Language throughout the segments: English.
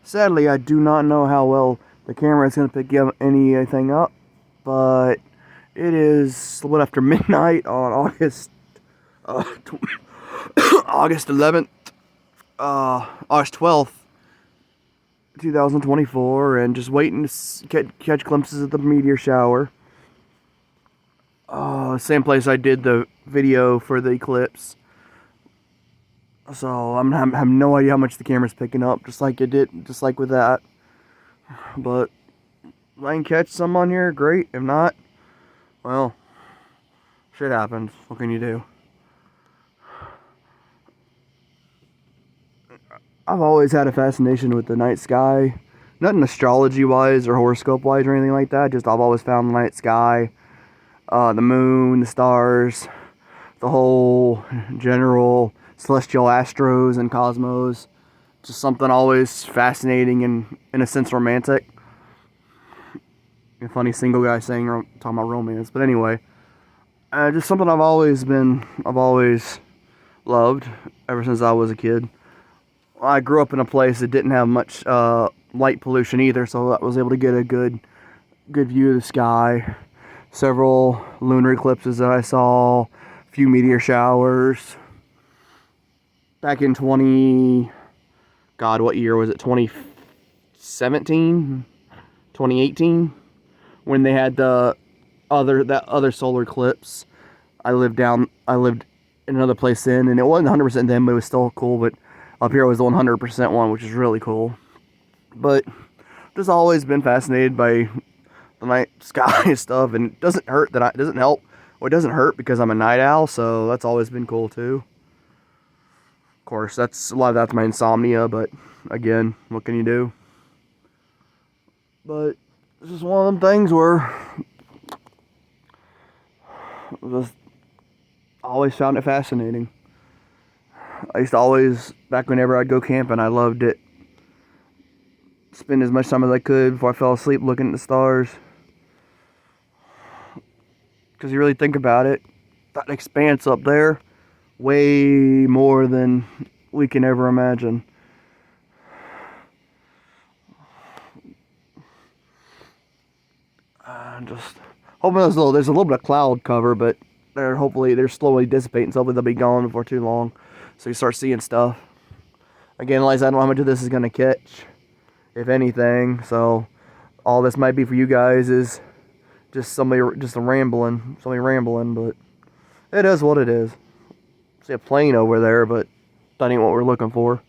Sadly, I do not know how well the camera is going to pick anything up, but it is a little after midnight on uh, August 11th, August 12th, 2024, and just waiting to catch glimpses of the meteor shower. Same place I did the video for the eclipse. So I have no idea how much the camera's picking up, just like with that. But if I can catch some on here, great. If not, well, shit happens. What can you do? I've always had a fascination with the night sky. Nothing astrology-wise or horoscope-wise or anything like that. Just I've always found the night sky, the moon, the stars, the whole general celestial astros and cosmos. Just something always fascinating and, in a sense, romantic. A funny single guy talking about romance. But anyway, just something I've always loved ever since I was a kid. I grew up in a place that didn't have much light pollution either, so I was able to get a good view of the sky. Several lunar eclipses that I saw, a few meteor showers. Back in what year was it? 2017, 2018, when they had that other solar eclipse. I lived in another place then, and it wasn't 100% then, but it was still cool. But up here was the 100% one, which is really cool. But just always been fascinated by the night sky and stuff, and it doesn't hurt it doesn't help. Well, it doesn't hurt because I'm a night owl, so that's always been cool too. Of course, a lot of that's my insomnia, but again, what can you do? But this is one of them things where I just always found it fascinating. I used to always, back whenever I'd go camping, I loved it. Spend as much time as I could before I fell asleep looking at the stars. Because you really think about it, that expanse up there, way more than we can ever imagine. Just hoping there's a little bit of cloud cover, but they're slowly dissipating, so hopefully they'll be gone before too long. So you start seeing stuff. Again, like I don't know how much of this is gonna catch, if anything. So all this might be for you guys is just somebody rambling, but it is what it is. See a plane over there, but that ain't what we're looking for.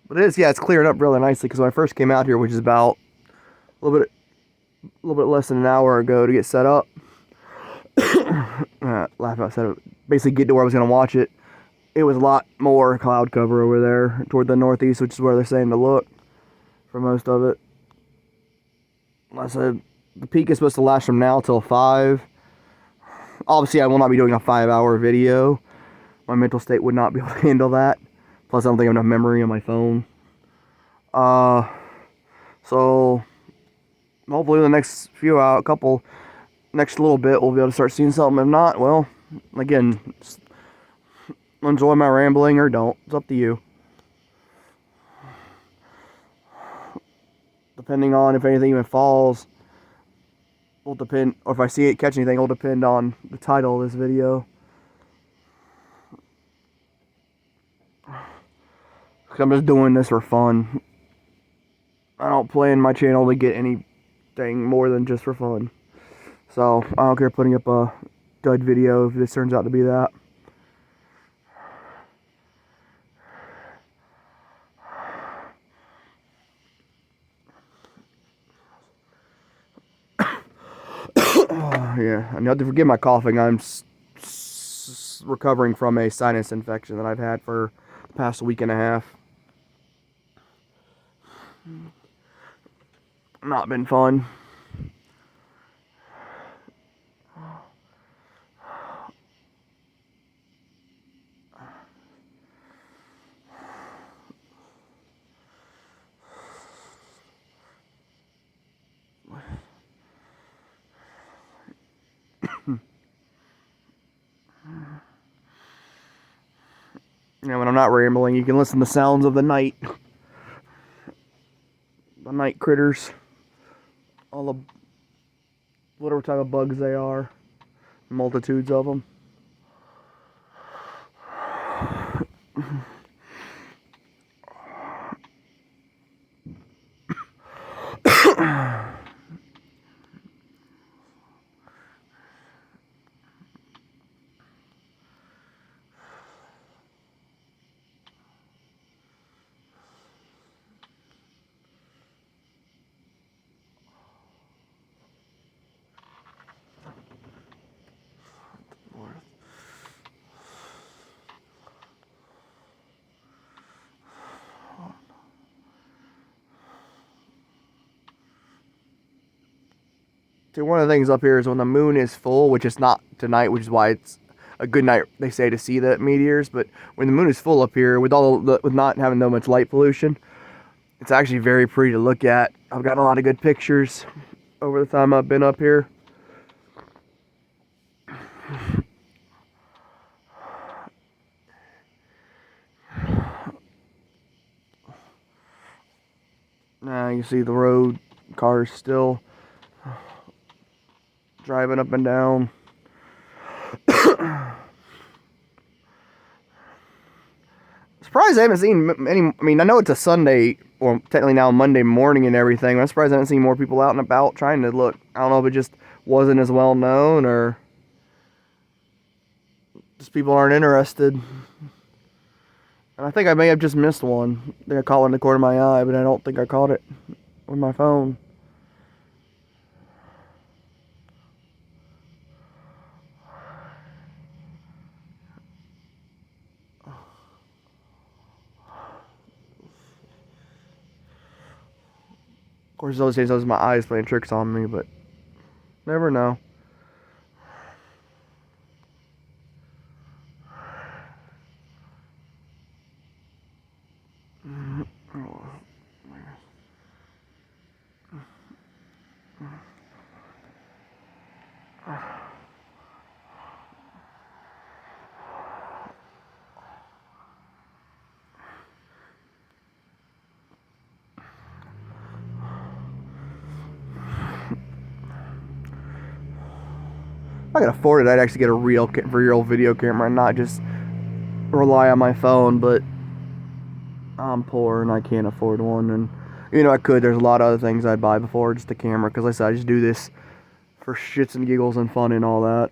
But it's clearing up really nicely, because when I first came out here, which is about a little bit less than an hour ago to get set up, laugh out set up, basically get to where I was going to watch it, it was a lot more cloud cover over there toward the northeast, which is where they're saying to look for most of it. Like I said, the peak is supposed to last from now till 5. Obviously, I will not be doing a 5-hour video. My mental state would not be able to handle that. Plus, I don't think I have enough memory on my phone. So hopefully in the next next little bit, we'll be able to start seeing something. If not, well, again, enjoy my rambling or don't. It's up to you. Depending on if anything even falls, will depend, or if I see it catch anything, will depend on the title of this video. I'm just doing this for fun. I don't plan my channel to get anything more than just for fun. So I don't care putting up a dud video if this turns out to be that. Yeah, and you have to forgive my coughing. I'm recovering from a sinus infection that I've had for the past week and a half. Not been fun. You know, when I'm not rambling, you can listen to sounds of the night. The night critters. All the whatever type of bugs they are. Multitudes of them. See, one of the things up here is when the moon is full, which is not tonight, which is why it's a good night, they say, to see the meteors. But when the moon is full up here, with with not having that much light pollution, it's actually very pretty to look at. I've gotten a lot of good pictures over the time I've been up here. Now you can see the road, cars still driving up and down. Surprised I haven't seen any. I mean, I know it's a Sunday, or technically now Monday morning and everything. But I'm surprised I haven't seen more people out and about trying to look. I don't know if it just wasn't as well known, or just people aren't interested. And I think I may have just missed one. I think I caught one in the corner of my eye, but I don't think I caught it with my phone. Of course, those days, those are my eyes playing tricks on me, but never know. If I could afford it, I'd actually get a real video camera and not just rely on my phone, but I'm poor and I can't afford one. And, you know, I could. There's a lot of other things I'd buy before just a camera, because like I said, I just do this for shits and giggles and fun and all that.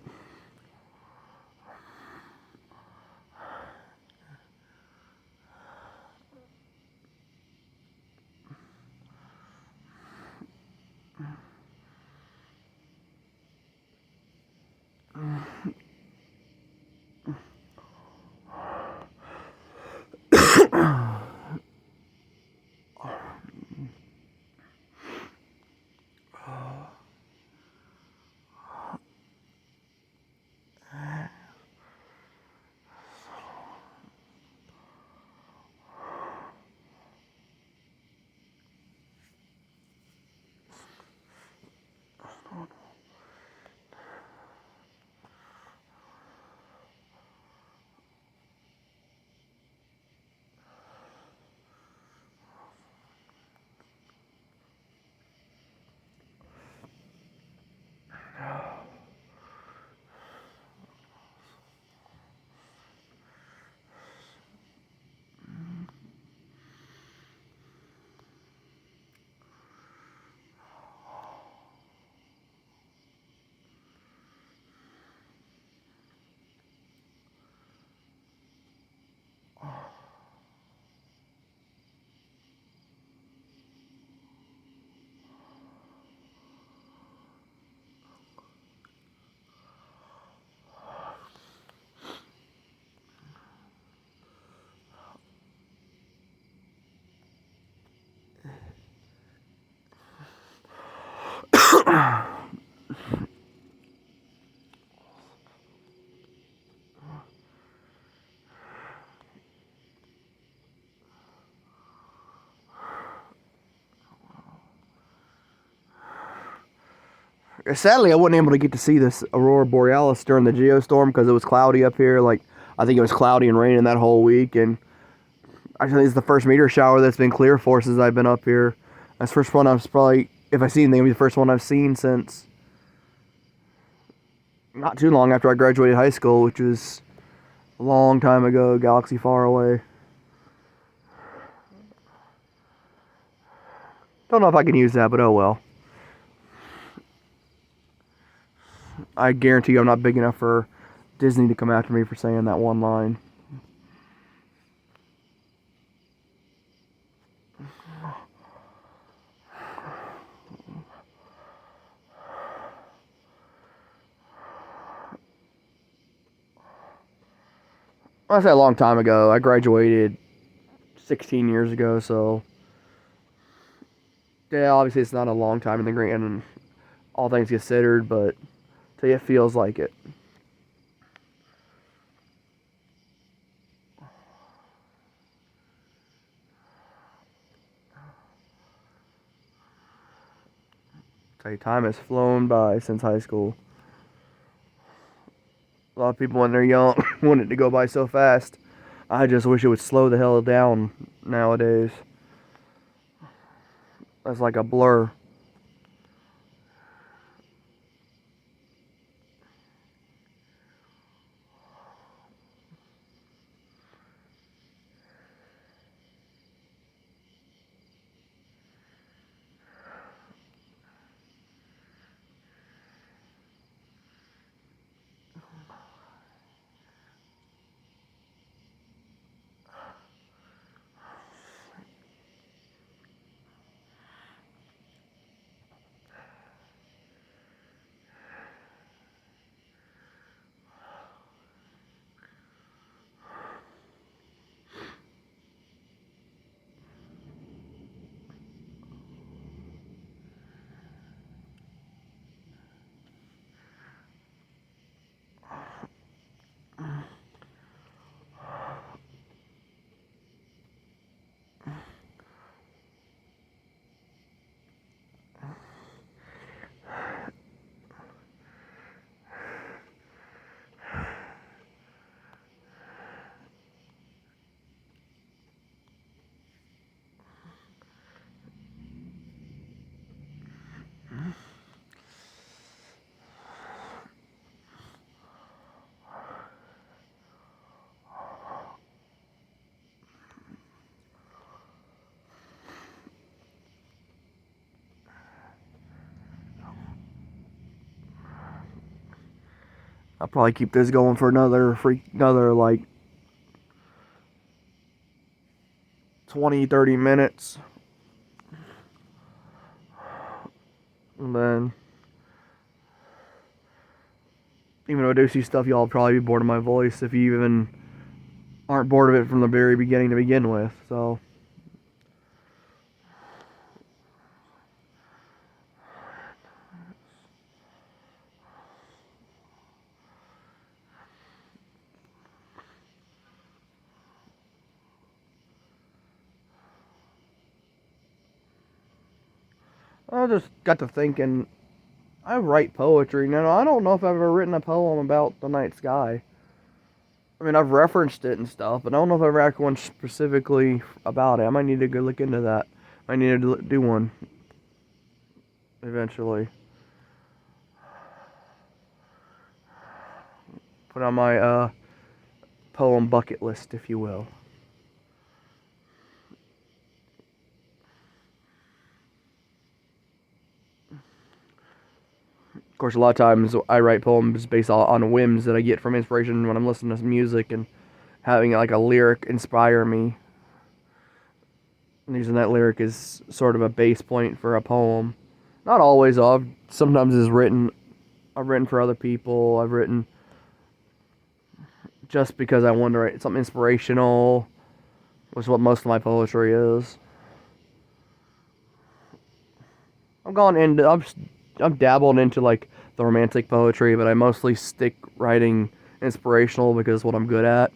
Sadly, I wasn't able to get to see this aurora borealis during the geostorm because it was cloudy up here. Like, I think it was cloudy and raining that whole week, and I think it's the first meteor shower that's been clear for since I've been up here. That's the first one I've probably, if I see anything, it'll be the first one I've seen since not too long after I graduated high school, which was a long time ago, galaxy far away. Don't know if I can use that, but oh well. I guarantee you I'm not big enough for Disney to come after me for saying that one line. I say a long time ago. I graduated 16 years ago, so yeah, obviously it's not a long time in the grand and all things considered, but to you it feels like it. Tell you, time has flown by since high school. A lot of people when they're young want it to go by so fast. I just wish it would slow the hell down nowadays. That's like a blur. I'll probably keep this going for another like 20-30 minutes. And then, even though I do see stuff, y'all will probably be bored of my voice if you even aren't bored of it from the very beginning to begin with. So, I just got to thinking, I write poetry. Now, I don't know if I've ever written a poem about the night sky. I mean, I've referenced it and stuff, but I don't know if I've ever actually one specifically about it. I might need to go look into that. I need to do one eventually. Put on my poem bucket list, if you will. Of course, a lot of times I write poems based on whims that I get from inspiration when I'm listening to music and having like a lyric inspire me. And using that lyric as sort of a base point for a poem. Not always. Sometimes it's written. I've written for other people. I've written just because I wanted to write something inspirational, which is what most of my poetry is. I've dabbled into like the romantic poetry, but I mostly stick writing inspirational because what I'm good at.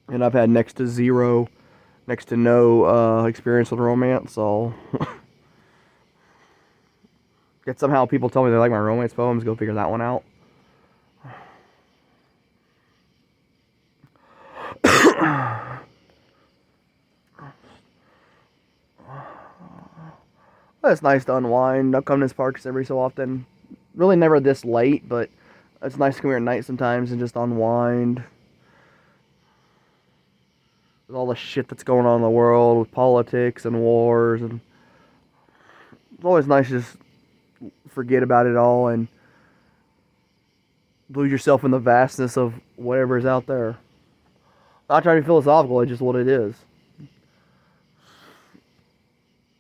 And I've had next to no experience with romance, so yet somehow people tell me they like my romance poems. Go figure that one out. It's nice to unwind. I'll come to this parks every so often. Really never this late, but it's nice to come here at night sometimes and just unwind. With all the shit that's going on in the world with politics and wars, and it's always nice to just forget about it all and lose yourself in the vastness of whatever is out there. Not trying to be philosophical, it's just what it is.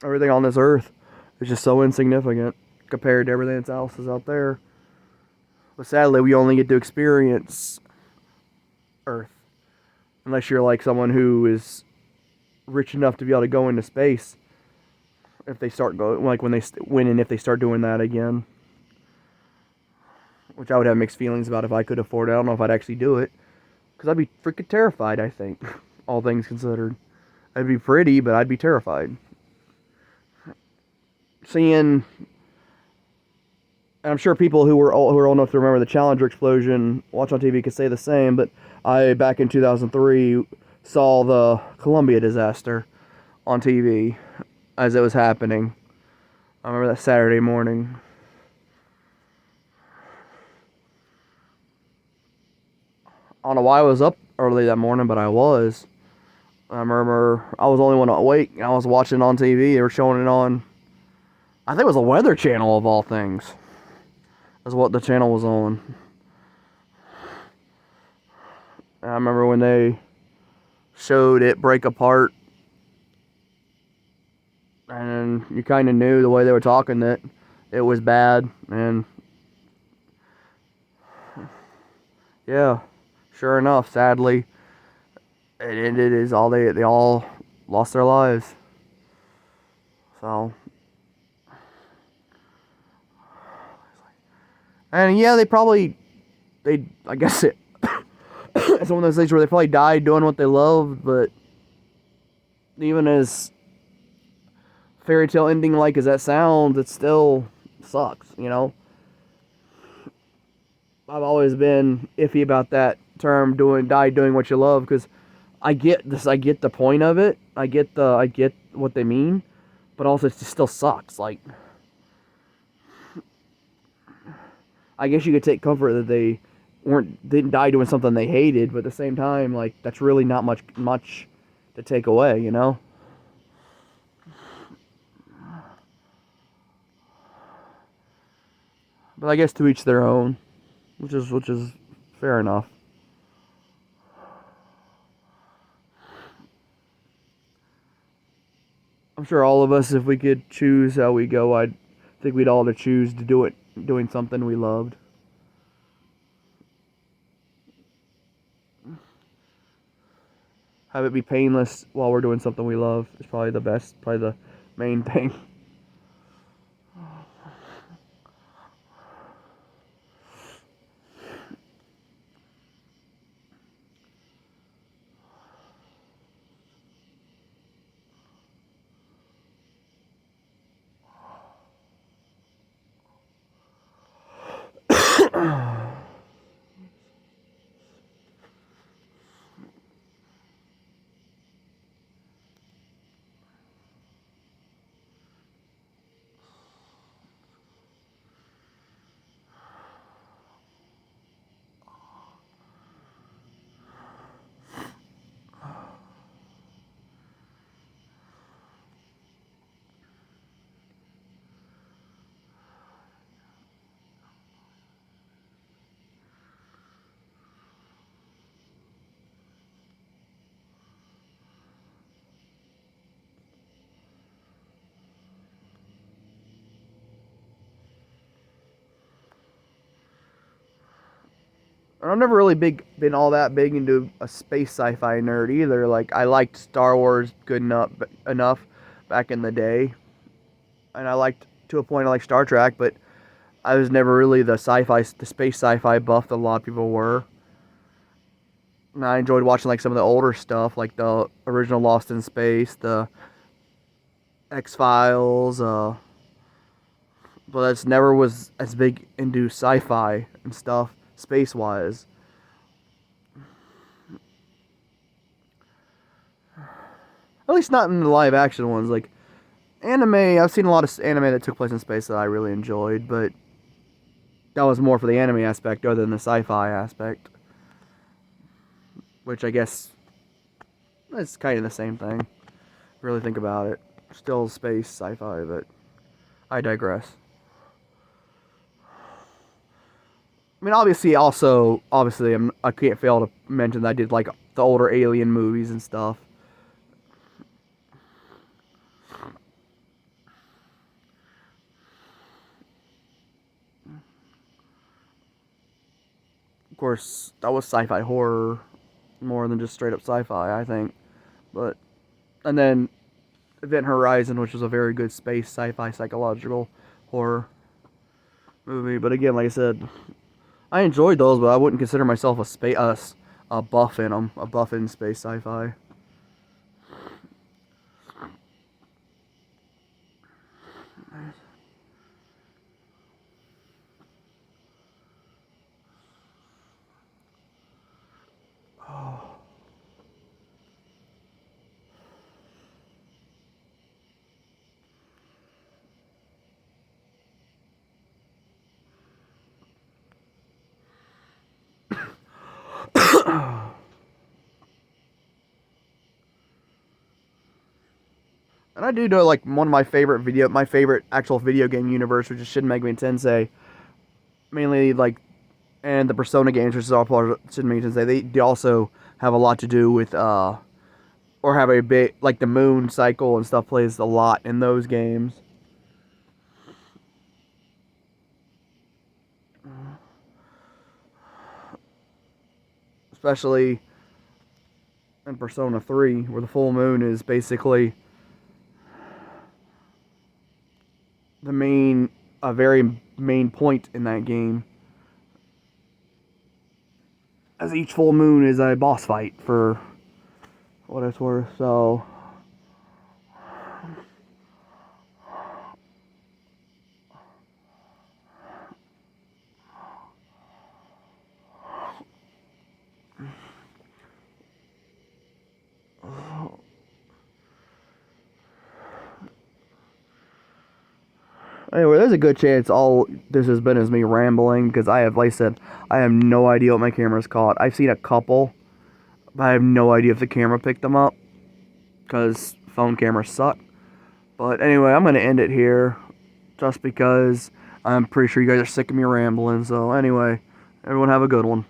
Everything on this earth is just so insignificant compared to everything else is out there. But sadly, we only get to experience Earth. Unless you're like someone who is rich enough to be able to go into space. If they start going, like when and if they start doing that again. Which I would have mixed feelings about if I could afford it. I don't know if I'd actually do it. Because I'd be freaking terrified, I think. All things considered. It'd be pretty, but I'd be terrified. Seeing, I'm sure people who are old enough to remember the Challenger explosion, watch on TV, could say the same. But I, back in 2003, saw the Columbia disaster on TV as it was happening. I remember that Saturday morning. I don't know why I was up early that morning, but I was. I remember I was the only one awake. I was watching on TV. They were showing it on, I think it was a Weather Channel of all things. That's what the channel was on. And I remember when they showed it break apart, and you kind of knew the way they were talking that it was bad. And yeah, sure enough, sadly, it ended as all they all lost their lives. So, and yeah, I guess it's one of those things where they probably died doing what they loved, but even as fairy tale ending like as that sounds, it still sucks, you know? I've always been iffy about that term, die doing what you love, because I get the point of it, I get what they mean, but also it just still sucks. Like, I guess you could take comfort that they didn't die doing something they hated, but at the same time, like, that's really not much to take away, you know? But I guess to each their own, which is fair enough. I'm sure all of us, if we could choose how we go, I'd think we'd all to choose to do it doing something we loved. Have it be painless while we're doing something we love is probably the best, probably the main thing. I've never really been all that big into a space sci-fi nerd either. Like, I liked Star Wars good enough back in the day, and I liked, to a point, I liked Star Trek, but I was never really the space sci-fi buff that a lot of people were. And I enjoyed watching like some of the older stuff, like the original Lost in Space, the X-Files, but I just never was as big into sci-fi and stuff space-wise. At least not in the live action ones. Like, Anime, I've seen a lot of anime that took place in space that I really enjoyed, but that was more for the anime aspect other than the sci-fi aspect, which I guess is kind of the same thing. Really think about it. Still space sci-fi, but I digress. I mean, obviously, I can't fail to mention that I did like the older Alien movies and stuff. Of course, that was sci-fi horror more than just straight up sci-fi, I think. But and then Event Horizon, which was a very good space sci-fi psychological horror movie. But again, like I said, I enjoyed those, but I wouldn't consider myself a buff in them, a buff in space sci-fi. And I do know like one of my favorite actual video game universe, which is Shin Megami Tensei. Mainly like, and the Persona games, which is all part of Shin Megami Tensei. They also have a lot to do with or have a bit like the moon cycle and stuff plays a lot in those games. Especially in Persona 3, where the full moon is basically a very main point in that game. As each full moon is a boss fight for what it's worth, so. Anyway, there's a good chance all this has been is me rambling because like I said, I have no idea what my camera's caught. I've seen a couple, but I have no idea if the camera picked them up because phone cameras suck. But anyway, I'm going to end it here just because I'm pretty sure you guys are sick of me rambling. So anyway, everyone have a good one.